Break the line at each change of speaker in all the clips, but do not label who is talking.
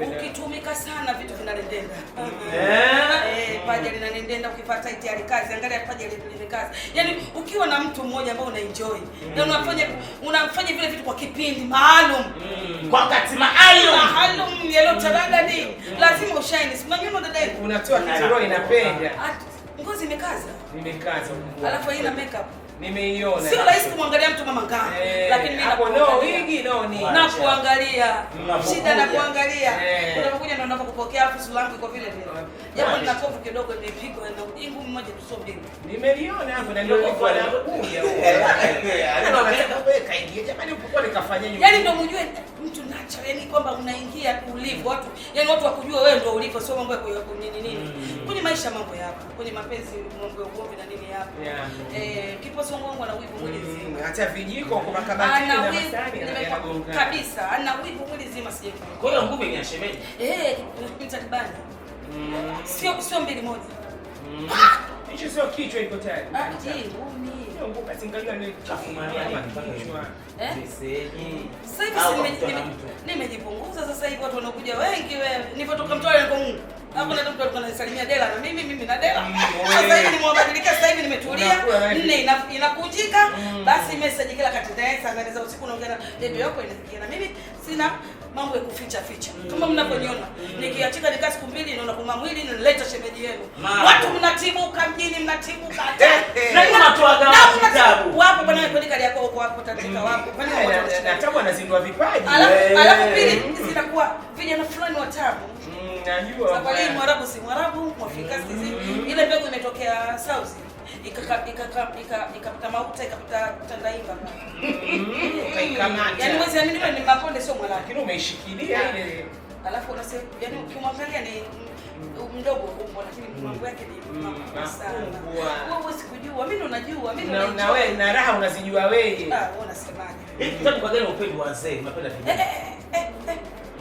Ukitumika sana vitu vinanendenda. Paja linanendenda ukipata tayari kazi, angalia paja lile kazi. Yaani ukiwa na mtu mmoja ambaye unaenjoy, na unafanya vile vitu kwa kipindi maalum.
Kwa wakati maalum
yalo talala ni lazima ushine. Unajua dada yetu
unatoa kitu roho inapenda.
Ngozi imekaza.
Nimekaza.
Alafu haina makeup.
Nimeiona.
Sio rahisi kumwangalia mtu mama ngao. Lakini mimi na kuangalia. Shida na kuangalia. Unapokuja ndio unapokupokea afu sura yangu iko vile vile. Japo nina kovu kidogo nimepigwa na ingu mmoja tusombe.
Nimeliona hapo na ndio kwa anakuja. Anataka kuweka ingia. Jamani upokuwa nikafanya nini?
Yaani ndio mjue mtu natural, yani kwamba unaingia ulivyo watu. Yaani watu wakujua wewe ndio ulivyo, sio mambo yako nini. Kwenye maisha mambo yapo. Kwenye mapenzi mambo ya ugomvi na nini yapo. Kipo songo ana wivu mwili nzima.
Hata vijiko kwa makabati na masani anagonga.
Kabisa, ana wivu mwili nzima sije.
Kwa hiyo nguvu ni ya shemeji.
Mtakibani. Sio mbili moja.
Hicho sio kichwa iko tayari.
Ngumi.
Sio nguvu asingaliwa ni chafu mali kichwa.
Meseji.
Sasa hivi nimejipunguza sasa hivi watu wanakuja wengi wewe. Nilipotoka Mtwara niko Mungu. Hapo ndio mtu alikuwa ananisalimia Dela na mimi na Dela. Sasa hivi nimewabadilika, sasa hivi nimetulia. 4 inakunjika. Basi message kila kati dance angalia usiku naongea na dada yako inafikia na mimi sina mambo ya kuficha. Kama mnaponiona nikiachika nikaa siku 2 naona kwa mwili naleta shemeji yenu. Watu mnatibuka mjini mnatibuka.
Na unatoa kitabu.
Wapo bwana kuandika yako huko hapo tatika wapo.
Kwani na tabu anazindua vipaji.
Alafu pili zinakuwa vijana fulani wa tabu.
Najua.
Safari Mwarabu si Mwarabu, Mwafrika sisi. Ile mbegu imetokea South. Ikapata mauta ikapata Tandaimba. Yaani mwezi amini ni Makonde sio Mwarabu.
Lakini umeishikilia ile.
Alafu unasema yaani ukimwangalia ni mdogo umbo lakini mambo yake ni makubwa sana. Wewe huwezi kujua, mimi ndo najua, mimi ndo
na wewe na raha unazijua wewe.
Wewe unasemaje?
Hiki kitabu kwa gani upendo wa wazee? Unapenda vipi?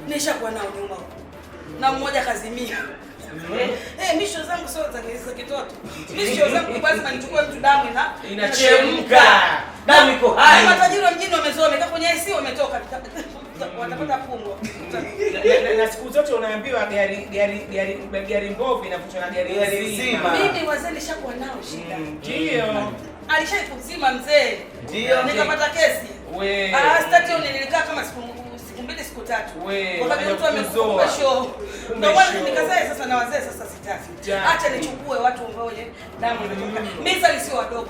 Nishakuwa nao nyuma. Na mmoja kazimia. Misho zangu sio za kitoto. Misho zangu lazima nichukue mtu damu
inachemka. Damu iko hai.
Matajiri mjini wamezoea wamekaa kwenye IC wametoka. Watapata fungo.
Na siku zote unaambiwa gari mbovu inavutwa na gari nzima.
Mimi wazee nishakuwa nao shida.
Ndio.
Alishaikuzima mzee.
Ndio.
Nikapata kesi. Station nilikaa kama siku 2 siku 3. Wakati mtu amekufa show. Ndio maana nikazae sasa na wazee sasa sitaki. Acha nichukue watu ambao wenye damu inatoka. Mimi sio wadogo.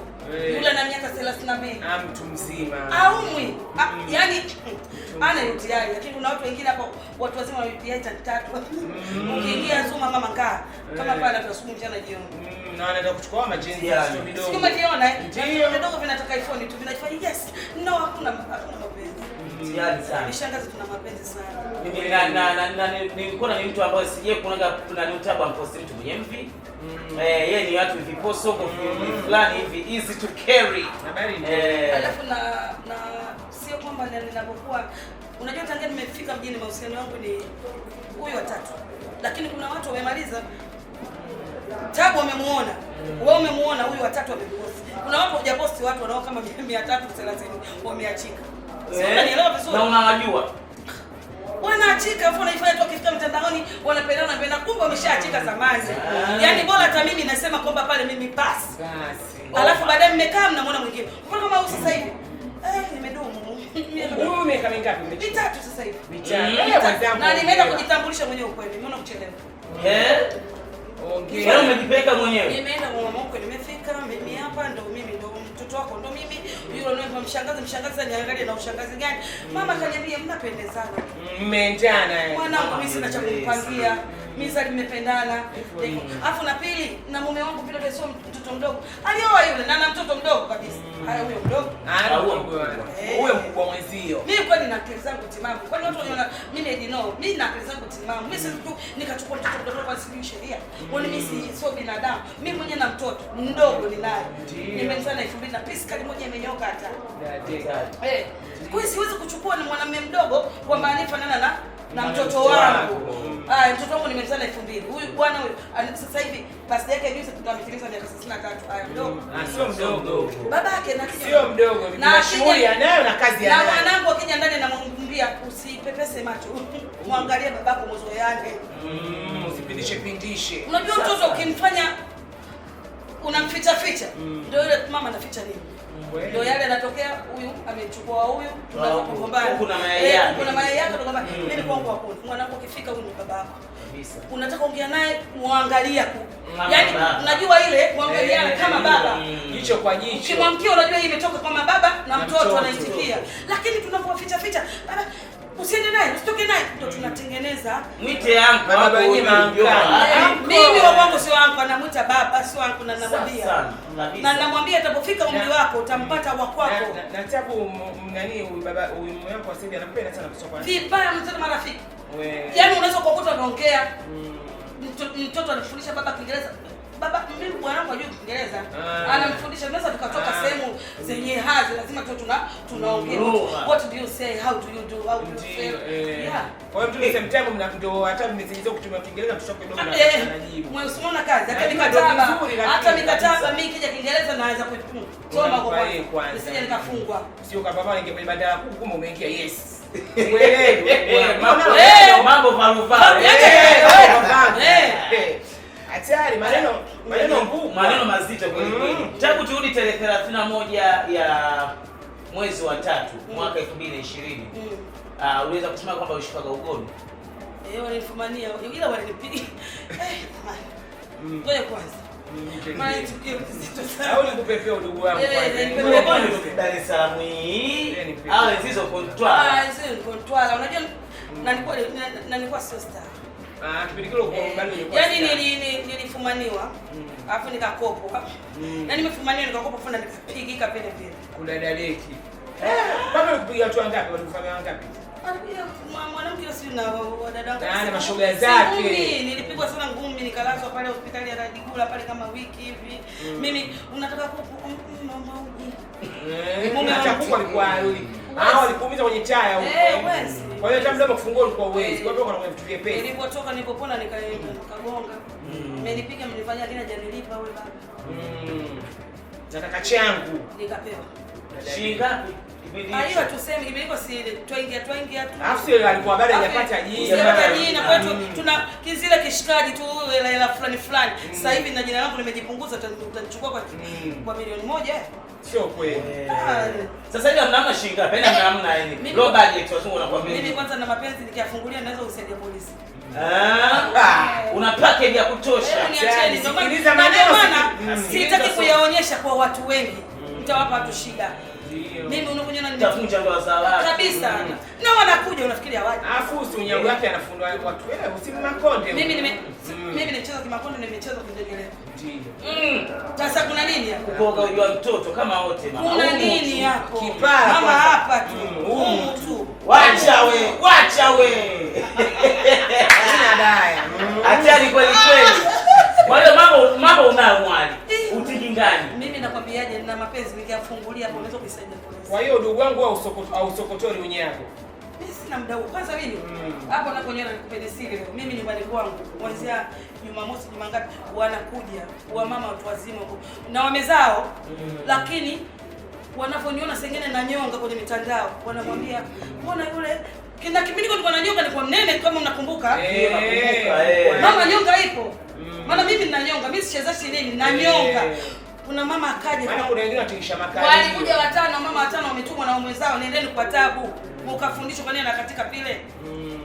Yule ana miaka 32.
Mtu mzima.
Aumwi. Yaani ana UTI lakini kuna watu wengine hapo watu wazima wa UTI 3. Ukiingia Zuma mama kaa kama pale tunasubuhi mchana jioni.
Na anaenda kuchukua majenzi sio vidogo.
Sio umeviona vidogo vinataka iPhone tu vinafanya yes. No hakuna mapenzi.
Tayari sana.
Nishangaza tuna mapenzi sana.
Mimi nilikuwa ni mtu ambaye sije kunaga kuna notable post mtu mwenye mvi. Yeye ni watu viposo kwa fulani hivi easy to carry.
Alafu na sio kwamba ninapokuwa unajua tangia nimefika mjini mahusiano yangu ni huyu watatu. Lakini kuna watu wamemaliza Tabu wamemuona. Wewe umemuona huyu watatu wameposti. Kuna watu hujaposti watu wanao kama 330 wameachika. Unanielewa vizuri?
Na unawajua.
Wanaachika afu wanaifanya tu akifika mtandaoni wanapendana kumbe wameshaachika zamani. Yaani bora hata mimi nasema kwamba pale mimi basi. Alafu baadaye mmekaa mnamwona mwingine. Kwa kama huyu sasa hivi nimedumu.
Wewe miaka mingapi?
3 sasa hivi.
3.
Na nimeenda kujitambulisha mwenyewe ukweli. Mbona kuchelewa?
Wewe umejipeleka mwenyewe.
Nimeenda kwa mama mkwe nimefika mimi hapa ndo mimi ndo mtoto wako ndo mimi yule ndio mshangazi niangalie na ushangazi gani. Mama kaniambia mnapendezana.
Mmeendana.
Mwanangu mimi sina cha kumpangia. Mimi sasa nimependana. Alafu na pili na mume wangu vile vile sio mtoto mdogo. Alioa yule na mtoto mdogo kabisa. Haya huyo mdogo.
Huyo mkubwa mwenzio.
Mimi kwani na akili zangu timamu. Kwani watu wanaona mimi edino, mimi na akili zangu timamu. Mimi sisi tu nikachukua mtoto mdogo kwa sababu sheria. Kwani mimi sio binadamu. Mimi mwenyewe na mtoto mdogo ninaye. Nimemzaa na 2000 na pisi kali moja imenyoka hata. Kwa hiyo siwezi kuchukua ni mwanamume mdogo kwa maana fanana na mtoto wangu. Mtoto wangu nimemzaa na 2000. Huyu bwana huyu sasa hivi basi yake juzi tunamitimiza miaka 63. Mdogo.
Sio mdogo.
Babake na
sio mdogo. Na shughuli anayo na kazi anayo.
Na mwanangu akija ndani na pia usipepese macho. Muangalie babako mzoeane.
Usipindishe pindishe.
Unajua mtoto ukimfanya unamficha ficha, ndio yule mama anaficha nini? Ndio yale yanatokea, huyu amechukua huyu, tunaanza kugombana.
Kuna mayai yake.
Kuna mayai yake tunagombana. Mimi kwangu hakuna. Mwanangu ukifika huyu ni babako. Kabisa. Unataka ongea naye muangalia tu. Yaani unajua ile kuangaliana kama baba.
Jicho kwa jicho.
Ukimwamkia unajua hii imetoka kwa baba na mtoto anaitikia. Lakini tunapoficha ficha, baba usiende naye, usitoke naye, ndio tunatengeneza.
Mwite yangu
baba wenyewe
mimi wa wangu sio wangu, anamuita baba sio wangu, na namwambia. Na namwambia atapofika umri wako utampata wa kwako.
Na tabu nani huyu baba huyu mume wako sasa anapenda sana kusoma.
Vibaya mtoto marafiki. Yaani unaweza kukuta unaongea. Mtoto anafundisha baba Kiingereza. Baba mimi bwanangu hajui Kiingereza. Anamfundisha, tunaweza tukatoka sehemu zenye hadhi, lazima tu tunaongea. What do you say? How do you do? How do you feel? Yeah.
Kwa hiyo mtu sometimes mnamdo hata mmeziliza kutumia Kiingereza mtoto kidogo anajibu.
Mwesimona kazi, hata mikataba mimi kija Kiingereza naweza kuisoma kwa kwanza. Nisije nikafungwa.
Sio kama baba ningepe badala kuku kumbe umeingia yes. Uelewe.
Mambo valuva.
Hatari maneno
mazito kweli kweli. Tangu turudi tarehe 31 ya mwezi wa 3 mwaka 2020. Uliweza kusema kwamba ushikaga ugoni.
Walifumania ila walinipiga. Ngoja kwanza. Maana tukio kizito sana.
Au nikupepea udugu wangu
kwanza. Dar es Salaam hii. Hizo kontwala.
Hizo kontwala. Unajua nilikuwa sio star.
Kipindi kile uko bado ulikuwa.
Yaani nilifumaniwa. Alafu nikakopwa. Na nimefumaniwa nikakopa funda nikapigika pale vile.
Kudadaleki. Baba alikupiga watu wangapi? Walifanya wangapi?
Alikuja mwanamke sio na wadadangu.
Na mashoga zake.
Nilipigwa sana ngumi, nikalazwa pale hospitali ya Radigula pale kama wiki hivi. Mimi unataka mama uji.
Mume atakufa alikuwa yule. Walikuumiza kwenye taya huko.
Wezi.
Kwa hiyo hata mdomo kufungua ulikuwa uwezi. Kwa hiyo kuna vitu vyepesi.
Nilipotoka nilipopona nikagonga. Amenipiga mnifanyia tena janilipa wewe baba.
Nataka changu.
Nikapewa.
Shingapi?
Aiwa tuseme kibiliko si twaingia tu.
Alafu sio alikuwa bado hajapata jina.
Hajapata jina kwa hiyo tuna kizile kishikaji tu hela fulani. Sasa hivi na jina langu nimejipunguza, utanichukua kwa milioni 1.
Sio kweli.
Sasa hivi mnaamna shilingi penda mnaamna yani. Low budget wazungu wanakuambia.
Mimi kwanza na mapenzi nikiafungulia naweza usaidia polisi.
Una package ya kutosha.
Sikiliza maneno sitaki kuyaonyesha kwa watu wengi. Nitawapa watu shida. Mimi unakunyana
nitafunja ndoa za watu.
Kabisa. Na wanakuja unafikiri hawaje?
Alafu usiunyago yake anafundwa watu wewe usimu makonde.
Mimi nimecheza kimakonde, nimecheza kundegelea. Sasa kuna nini hapo?
Kukoga ujua mtoto kama wote mama.
Kuna nini hapo?
Kipara
mama hapa tu.
Tu.
Wacha we.
Sina daya.
Hatari kweli kweli. Kwa hiyo mambo unayo mwali. Utigingani.
Mimi nakwambiaje, nina mapenzi nikiafungulia hapo unaweza kusaidia polisi.
Kwa hiyo ndugu wangu au sokotori unyago.
Mimi sina mdau. Kwanza mimi hapo unaponyona nikupende siri leo. Mimi nyumbani kwangu kuanzia Jumamosi Jumangapi wanakuja wa mama watu wazima na wamezao, lakini wanaponiona sengine na nyonga kwenye mitandao wanamwambia mbona yule kina kipindi nilikuwa na nyonga nilikuwa mnene kama unakumbuka. Mama nyonga ipo. Maana mimi nina nyonga, mimi sichezashi nini na nyonga. Kuna mama akaja.
Maana kuna wengine watingisha makali.
Walikuja 5, mama 5 wametumwa na mume zao, nendeni kwa tabu. Mkafundishwa kwa nini anakatika pile.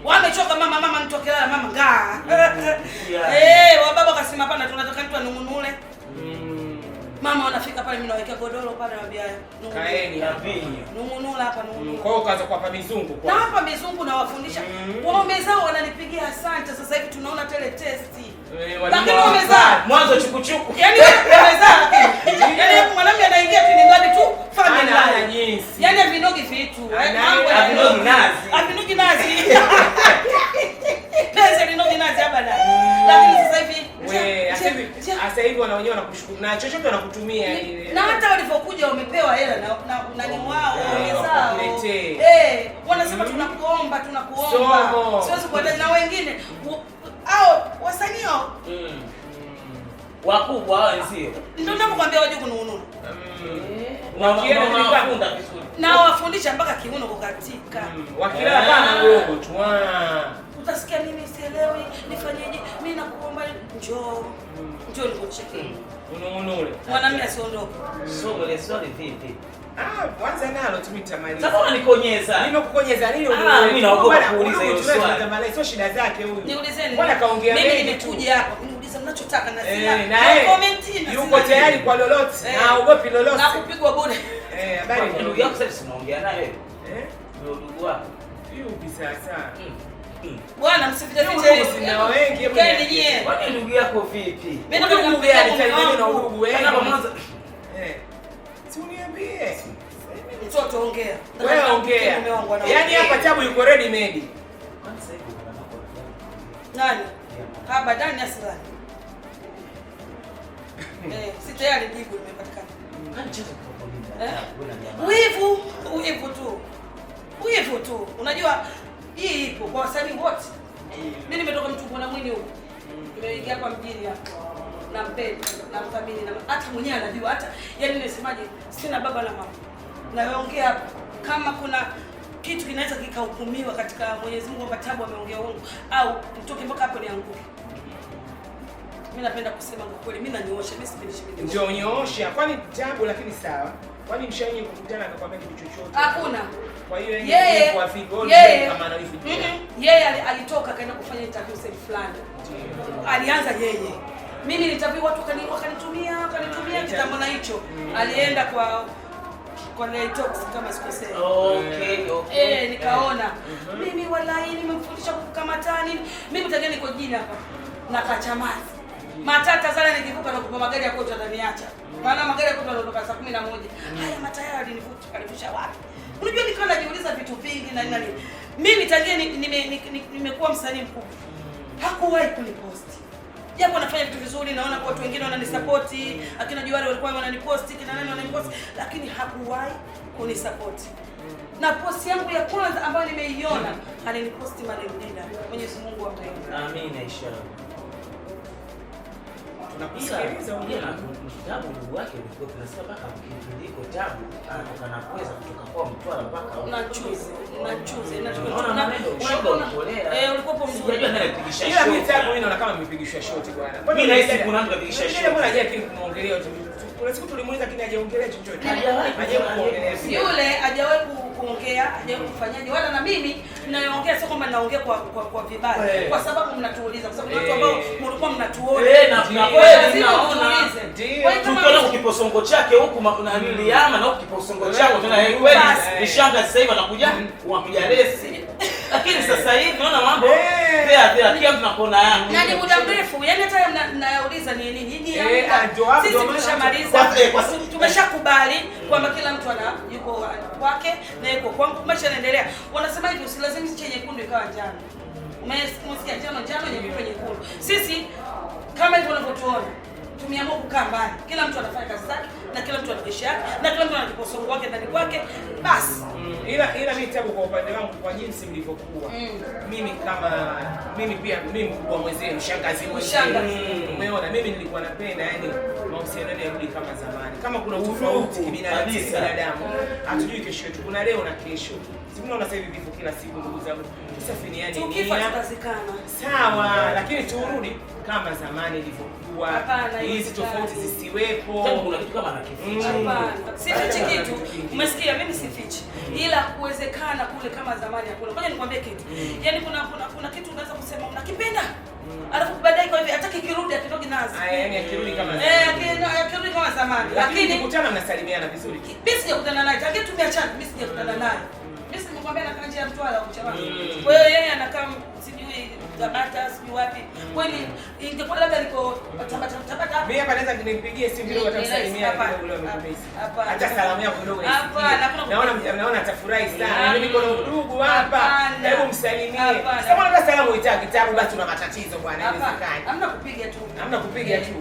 Wamechoka mama nitokelea mama ngaa. Wababa kasema hapana tunataka mtu anungunule. Mama wanafika pale mimi nawekea godoro pale naambia
kaeni hapi.
Nungunula hapa nungunula.
Kwa hiyo kaanza kuwapa mizungu kwa.
Na hapa mizungu na wafundisha. Waume zao wananipigia asante sasa hivi tunaona tele testi. Lakini wamezaa
mwanzo chukuchuku.
Yaani wamezaa lakini. Yaani mwanamke anaingia tu ni ngadi tu family
ana jinsi.
Yaani vinogi vitu. Vinogi nazi. Pesa vinogi nazi hapa ndani. Lakini
sasa hivi wanaonyesha wanakushukuru na chochote wanakutumia ile.
Na hata walipokuja wamepewa hela na ni wao wamezao. Wanasema tunakuomba. Siwezi kuwataja na wengine. Wasanii
wakubwa hao wenzio.
Ndio ninakwambia waje kununua.
Unakienda nilipanda vizuri.
Na wafundisha mpaka kiuno kukatika.
Wakilala bana gogo tu.
Utasikia mimi sielewi, nifanyeje? Mimi nakuomba njoo. Njoo nikucheke.
Unaonole.
Mwanamume asiondoke.
Somo le swali vipi?
Kwanza nalo tumitamaliza.
Sasa unanikonyeza.
Nimekukonyeza nini?
Mimi naogopa kuuliza hiyo swali.
Tamaliza sio shida zake huyu.
Niulizeni.
Mbona kaongea mengi?
Mimi nimekuja hapa. Niulize mnachotaka na sina.
Na
comment na
yuko tayari kwa lolote. Na haogopi lolote.
Na kupigwa bure.
Habari
ndugu yako sasa unaongea naye. Ndugu wako.
Yupi sasa?
Bwana msifiche
sina wengi hebu
niye.
Kwani ndugu yako vipi?
Mimi ndio ndugu yako
na ndugu wengi.
Kama mwanzo
si uniambie.
Mtoto ongea.
Wewe ongea. Yaani hapa Tabu yuko ready made.
Nani? Haba ndani asilani. Si tayari jibu limepatikana. Wivu tu. Unajua hii ipo kwa wasanii wote. Mimi nimetoka mtu na mwini huko. Nimeingia hapa mjini hapa. Nampenda, namthamini na hata mwenyewe anajua hata yani nimesemaje sina baba na mama. Naongea hapa kama kuna kitu kinaweza kikahukumiwa katika Mwenyezi Mungu kwamba Tabu ameongea uongo au mtoke mpaka hapo nianguke. Mimi napenda kusema kwa kweli, mimi nanyoosha, mimi sipendi shida.
Ndio nyoosha. Kwani Tabu lakini sawa. Kwani mshaini kukutana akakwambia kitu chochote?
Hakuna.
Kwa hiyo yeye kwa vipi kama analifikia.
Yeye alitoka kaenda kufanya interview sehemu fulani. Alianza yeye. Mimi nitabii watu wakanitumia kitambo na hicho. Alienda kwa Detox kama sikosea.
Okay.
Nikaona. Mimi wallahi nimemfundisha kukamatani. Mimi mtageni niko jini hapa. Na kachamazi. Matata zale nikivuka na kupa magari ya kwetu ataniacha. Maana magari ya kwetu yanaondoka saa 11. Haya matayari nilivusha wapi? Unajua nikawa najiuliza vitu vingi na nini. Mimi tangia nimekuwa msanii mkubwa. Hakuwahi kuniposti. Japo nafanya vitu vizuri, naona kwa watu wengine wananisupport, akina Juwale walikuwa wananiposti, kina nani wananiposti, lakini hakuwahi kunisupport. Na posti yangu ya kwanza ambayo nimeiona, aliniposti Malemdina. Mwenyezi Mungu amrehemu.
Amina inshallah.
Tunakusikiliza
ongea. Tabu ndugu wake ulikuwa tunasema mpaka ukiliko Tabu anatoka na kuweza kutoka kwa Mtwara mpaka
unachuzi.
Ulikuwa mzuri. Unajua nani alipigisha shot?
Ila mimi Tabu mimi naona kama nimepigishwa shot bwana.
Mimi nahisi kuna mtu alipigisha shot.
Mbona haja kile kumuongelea tu. Kuna siku tulimuuliza kile hajaongelea chochote.
Hajawahi kuongelea.
Yule hajawahi kuongea, hajawahi kufanyaje. Wala na mimi ninaongea sio kwamba naongea kwa vibaya. Kwa sababu mnatuuliza, kwa sababu watu ambao mlikuwa mnatuona.
Na kweli tunaona. Tukiona kiposongo chake huku niliama na huku kiposongo chako tena kweli nishanga sasa hivi anakuja kuwapiga resi. Lakini sasa hivi naona mambo pia kila mtu nakona yangu.
Na ni muda mrefu. Yaani hata mnauliza ni nini? Sisi tumeshamaliza. Tumeshakubali kwamba kila mtu yuko kwake na yuko kwangu. Maisha yanaendelea. Wanasema hivi usilazimishe chenye nyekundu ikawa njano. Umesikia njano nyekundu. Sisi kama hivyo unavyotuona tumeamua kukaa mbali. Kila mtu anafanya kazi zake na kila mtu ana maisha yake na kila mtu ana kiposongo wake ndani kwake. Basi.
Ila mimi Tabu kwa upande wangu kwa jinsi mlivyokuwa. Mimi pia mkubwa mwenzenu, shangazi mwenzenu. Umeona mimi nilikuwa napenda yani mahusiano yarudi kama zamani. Kama kuna tofauti kibinadamu, hatujui kesho yetu. Kuna leo na kesho. Unaona sasa hivi vifo kila siku ndugu zangu. Tusafiri yani
tukifa tutazikana.
Sawa, lakini turudi kama zamani ilivyokuwa. Hizi tofauti zisiwepo.
Sababu kuna kitu kama nakificha.
Hapana. Sifichi kitu. Umesikia mimi sifichi. Ila kuwezekana kule kama zamani hakuna. Ngoja nikwambie kitu. Yaani kuna kitu unaweza kusema unakipenda. Alafu baadaye kwa hivi hataki kirudi akidogi nazi.
Yaani akirudi kama zamani.
Akirudi kama zamani.
Lakini mkutana mnasalimiana vizuri.
Mimi sijakutana naye. Tangia tumeachana mimi sijakutana naye. Mimi sikwambia anakaa nje ya Mtwara au Mchama. Kwa hiyo yeye anakaa sijui Tabata sijui wapi. Kwani ingekuwa labda liko Tabata.
Mimi hapa naweza nimpigie simu kidogo atamsalimia kidogo leo amekumiss. Hata salamu yako kidogo. Naona atafurahi sana. Mimi niko na ndugu hapa. Hebu msalimie. Sasa mbona salamu uitaki Tabu basi tuna matatizo bwana inawezekana.
Hamna kupiga tu.
Hamna kupiga tu.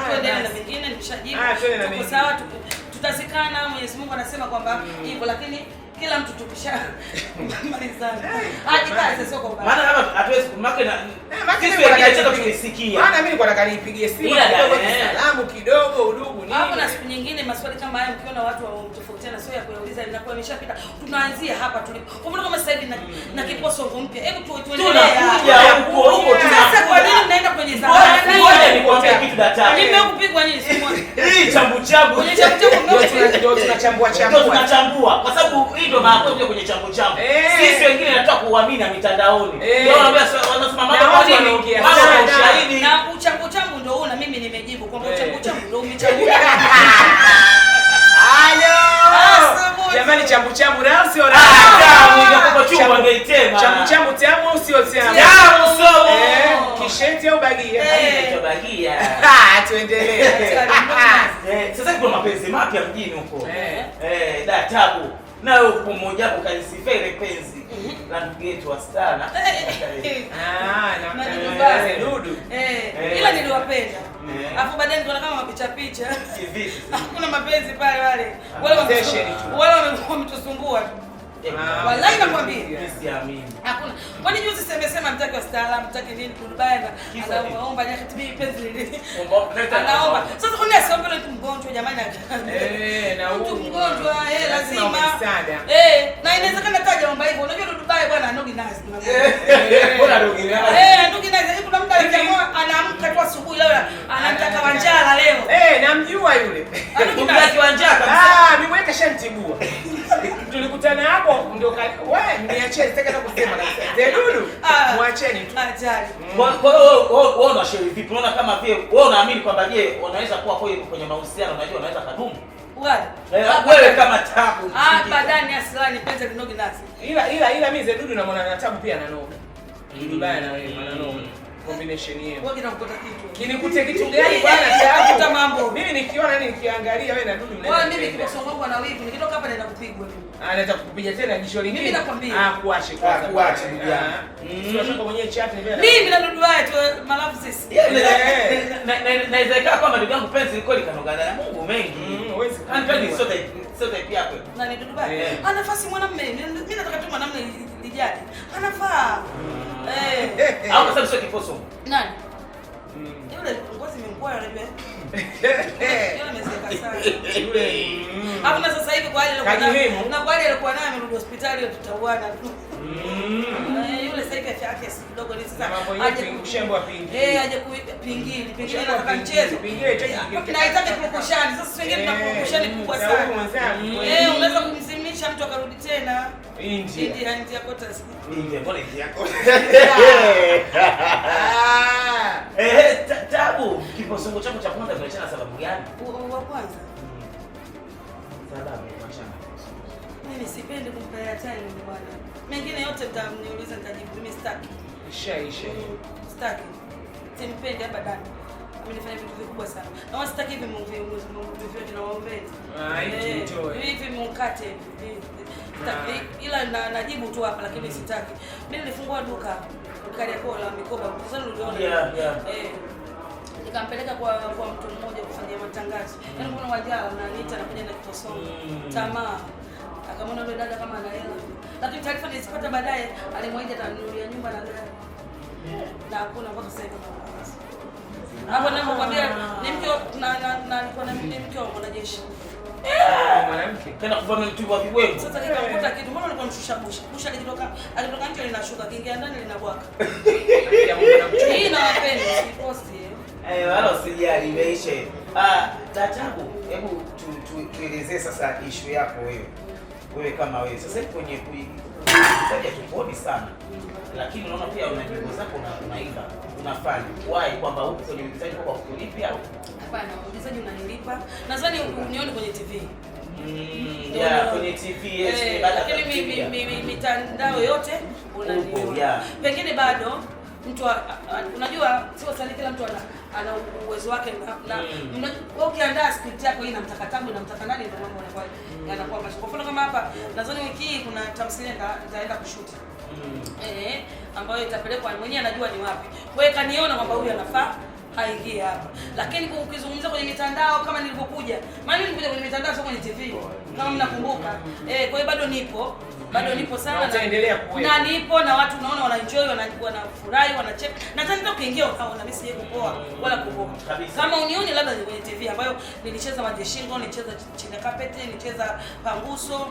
Tuendelee na vingine nimeshajibu. Tuko sawa tutazikana. Mwenyezi Mungu anasema kwamba hivyo lakini kila mtu tukisha malizana. Hadi kazi sio kwa
maana kama hatuwezi kumake na Sisi wengine chezo tumesikia.
Maana mimi nilikuwa nataka nipigie simu kidogo salamu kidogo udugu nini.
Hapo na siku nyingine maswali kama haya mkiona watu wamtofautiana sio ya kuuliza inakuwa imeshapita. Tunaanzia hapa tulipo. Kwa mfano kama sasa hivi na kiposongo mpya. Hebu tuendelee.
Tunakuja huko
Sasa kwa nini mnaenda kwenye zamani?
Ngoja nikwambie kitu daktari.
Mimi nimekupigwa nini siku moja?
Hii chambu chambu.
Kwenye chambu
ndio tunachambua
Ndio tunachambua kwa sababu hii ndio maana kuja kwenye chambu chambu. Sisi wengine nataka kuamini mitandaoni. Ndio wanasema mambo
wanaingia.
Ushahidi. Na uchambu chambu ndio una mimi nimejibu kwamba uchambu chambu ndio umechambua.
Jamani chambu chambu nao sio
raha. Ningekupa chumba angeitema.
Chambu chambu tamu au sio tamu?
Tamu so.
Kisheti au bagia?
Bagia.
Tuendelee.
Sasa kuna mapenzi mapya mjini huko. Da tabu. Na uko mmoja hapo kanisifia ile penzi la ndugu yetu wastana.
Na Dudu.
Ila niliwapenda. Alafu baadaye nikaona kama mapicha picha. Hakuna mapenzi pale wale. Wale wametusumbua. Wallahi nakwambia.
Siamini.
Hakuna. Kwani juzi semesema mtaki wa staala, mtaki nini Dubai na anaomba nyakati mimi penzi lile. Anaomba. Sasa kwa nini asiombe mtu mgonjwa jamani?
Na
mtu mgonjwa lazima. Na inawezekana taja omba hivyo. Unajua Dubai bwana anogi nazi.
Bora anogi nazi.
Anogi nazi. Kuna mtu aliamua anaamka tu asubuhi leo anamtaka Wanjala leo.
Namjua yule.
Anamtaka Wanjala kabisa.
Mimi mweka shantibua. Tulikutana hapo ndio wewe niachie sitaki hata kusema kabisa. Dudu muacheni tu.
Ajali.
Kwa hiyo wewe unashauri vipi? Unaona kama vile wewe unaamini kwamba je, unaweza kuwa kwenye mahusiano unajua unaweza kadumu? Wewe kama tabu.
Badani asilani penzi linogi nasi.
Ila mimi Dudu namwona na tabu pia ananoga. Dudu baya na wewe ananoga. Combination yenu.
Wewe unakuta kitu.
Kinikute kitu gani bwana tabu?
Kuta mambo.
Mimi nikiona nini nikiangalia wewe na Dudu mnaenda.
Wewe mimi kiposongo wangu ana wivu. Nikitoka hapa naenda kupigwa mimi.
Anaweza kukupiga tena jisho lingine.
Mimi nakwambia.
Kuache kwanza. Kuache ndugu yangu. Sio shaka mwenyewe chat ni vile.
Mimi na Dudu wetu malafu sisi.
Naweza ikawa kama ndugu yangu penzi liko likanogana na Mungu mengi.
Huwezi.
Anipeni sote pia hapo.
Na ni Dudu wetu. Ana nafasi mwanamume. Mimi nataka tu mwanamume lijali. Anafaa.
Au kwa sababu sio kiposo.
Nani? Yule ngozi imemkoa yule. Yule amezeka sana. Yule. Hapo na sasa hivi kwa ile alikuwa na kwa ile alikuwa naye amerudi hospitali tutauana tu. Yule sasa hivi afya yake kidogo ni sasa.
Aje kushambwa pingi.
Aje kupingili. Pingili nataka mchezo. Na itake kukushani. Sasa wengine tunakukushani kubwa sana. Unaweza kumzimisha mtu akarudi tena. India kota.
India mbona India kota? Tabu, kiposongo chako cha kwanza kiliachana sababu gani?
Wa kwanza.
Sababu machana.
Mimi sipendi kumpea time bwana. Mengine yote mtaniuliza nitajibu. Mimi sitaki.
Isha.
Sitaki. Simpendi hapa ndani. Amenifanya vitu vikubwa sana. Na wasitaki hivi movie vyote na waombezi. Hivi mkate hivi. Ila najibu tu hapa lakini sitaki. Mimi nilifungua duka Kariakoo la mikoba. Sasa uliona. Nikampeleka kwa mtu mmoja kufanyia matangazo. Yaani kuna Wanjala na Anita anakuja na kiposongo. Tamaa. Akamwona yule dada kama ana hela. Lakini taarifa nilizipata baadaye alimwahidi atanunulia nyumba na gari. Na hakuna mpaka sasa hivi. Hapo ninapokuambia ni mke na alikuwa na mke wa mwanajeshi.
Mwanamke.
Tena kuvaa mtu wa viwevu.
Sasa nikakuta kitu mbona alikuwa mshusha busha. Busha akitoka nje linashuka, kiingia ndani linabwaka. Hii na wapenzi siposti.
Wala usijali imeisha. Tatabu, hebu tuelezee sasa issue yako wewe. Wewe kama wewe. Sasa kwenye kuitaja tuponi sana. Lakini unaona pia una nyimbo zako unaimba, unafanya. Why kwamba huko kwenye mitaji kwa kulipia au?
Hapana, mchezaji unanilipa. Nadhani unione kwenye TV.
Kwenye TV
lakini mitandao yote unaniona. Pengine bado mtu unajua sio sana kila mtu ana uwezo wake na wewe ukiandaa script yako hii inamtaka Tabu inamtaka nani ndio mambo yanakuwa macho. Kwa mfano kama hapa nadhani wiki hii kuna tamthilia nitaenda kushoot. Ambayo itapelekwa mwenyewe anajua ni wapi. Kwa hiyo kaniona kwamba huyu anafaa aingie hapa. Lakini ukizungumza kwenye mitandao kama nilivyokuja, maana mimi nilikuja kwenye mitandao sio kwenye TV. Kama mnakumbuka. Kwa hiyo bado nipo. Bado nipo sana na nipo na watu unaona wanaenjoy, wanafurahi, wanacheka. Nadhani ndio ukiingia unaona mimi sije kupoa wala kuboka. Kama unioni labda ni kwenye TV ambayo nilicheza Majeshingo, nilicheza Chini ya Kapeti, nilicheza Panguso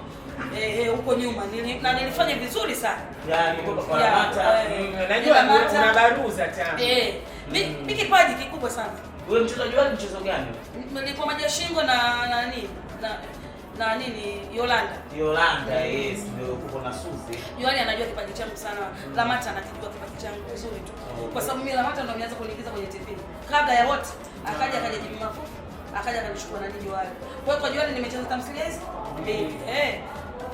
huko nyuma. Na nilifanya vizuri sana.
Yaani kwa Lamata.
Najua unabaruza tena.
Mimi kipaji kikubwa sana.
Wewe mchezaji wako mchezo gani?
Nilikuwa Majeshingo na nini Yolanda,
yes, ndio kuko na Suzi.
Yohani anajua kipaji changu sana. Lamata anakijua kipaji changu vizuri tu. Kwa sababu mimi Lamata ndo ameanza kuniingiza kwenye TV. Kabla ya wote, akaja Jimmy Mafufu, akaja akanichukua na nini wale. Kwa hiyo kwa Yohani nimecheza tamthilia hizi.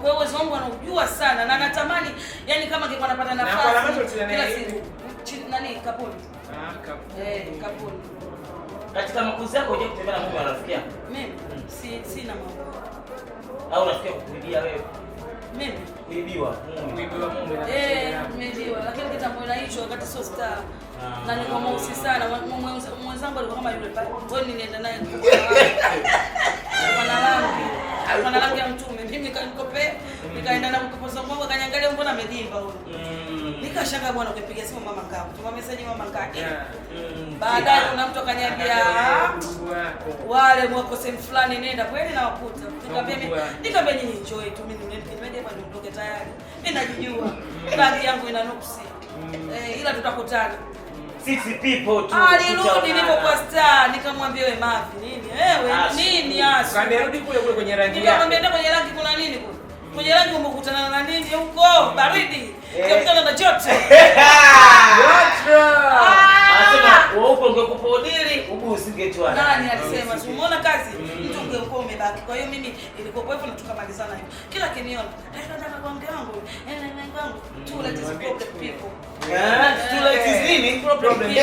Kwa hiyo uwezo wangu anaujua sana na natamani yani kama angekuwa anapata nafasi.
Na kwa Lamata tunana
nani Kapuni. Kapuni.
Katika makuzi yako unje kutembea na mume wa rafiki yako?
Mimi sina mambo.
Au rafiki yako kuibia wewe?
Mimi
kuibiwa
mume na
nimeibiwa, lakini kitambo na hicho wakati sio star. Na niko mweusi sana, mwenzangu alikuwa kama yule pale. Kwa hiyo nilienda naye kwa rangi ya mtume. Mimi nikanikopea, nikaenda na kupoza mwangu akaniangalia mbona amedimba huyo. Nikashanga bwana ukipiga simu mama Ngango. Tuma message mama Ngaki. Baadaye kuna mtu akaniambia wale mwako sehemu fulani nenda kweli na wakuta. Nikamwambia nyinyi enjoy tu mimi nimeje hapa niondoke tayari. Mimi najijua. Rangi yangu ina nuksi. Ila tutakutana.
Six people tu.
Alirudi nilipokuwa star nikamwambia wewe Mavi nini? Wewe nini hasa?
Kamerudi kule kwenye rangi yako.
Nikamwambia kwenye rangi kuna nini kule? Kwenye rangi umekutana na nini huko? Baridi. Ukakutana na joto.
Anasema wewe uko ungekupa udili, ubu usingetwa.
Nani alisema? Umeona kazi? Mtu ungekuwa umebaki. Kwa hiyo mimi ilikuwa hivyo na tukamalizana hivyo. Kila kiniona, nataka kuongea wangu. Wangu. Too late is problem people.
Too late is nini?
Problem.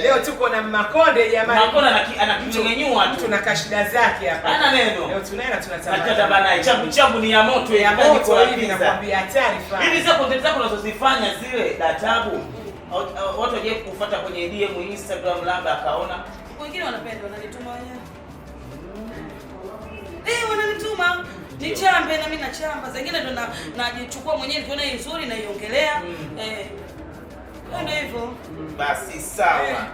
Leo tuko na Makonde jamani.
Makonde anakinyanyua tu.
Tuna kashida zake hapa.
Hana neno.
Leo tunaenda tunatamani.
Hata bana chambu ni ya moto
ya moto hivi nakwambia hatari sana.
Hivi sasa content zako unazozifanya zile databu. Watu waje kufuata kwenye DM Instagram labda akaona.
Wengine wanapenda wananituma wenyewe. Wananituma nichambe na mimi nachamba. Zingine ndo najichukua mwenyewe nikiona hii nzuri na iongelea. Ndio hivyo.
Basi sawa.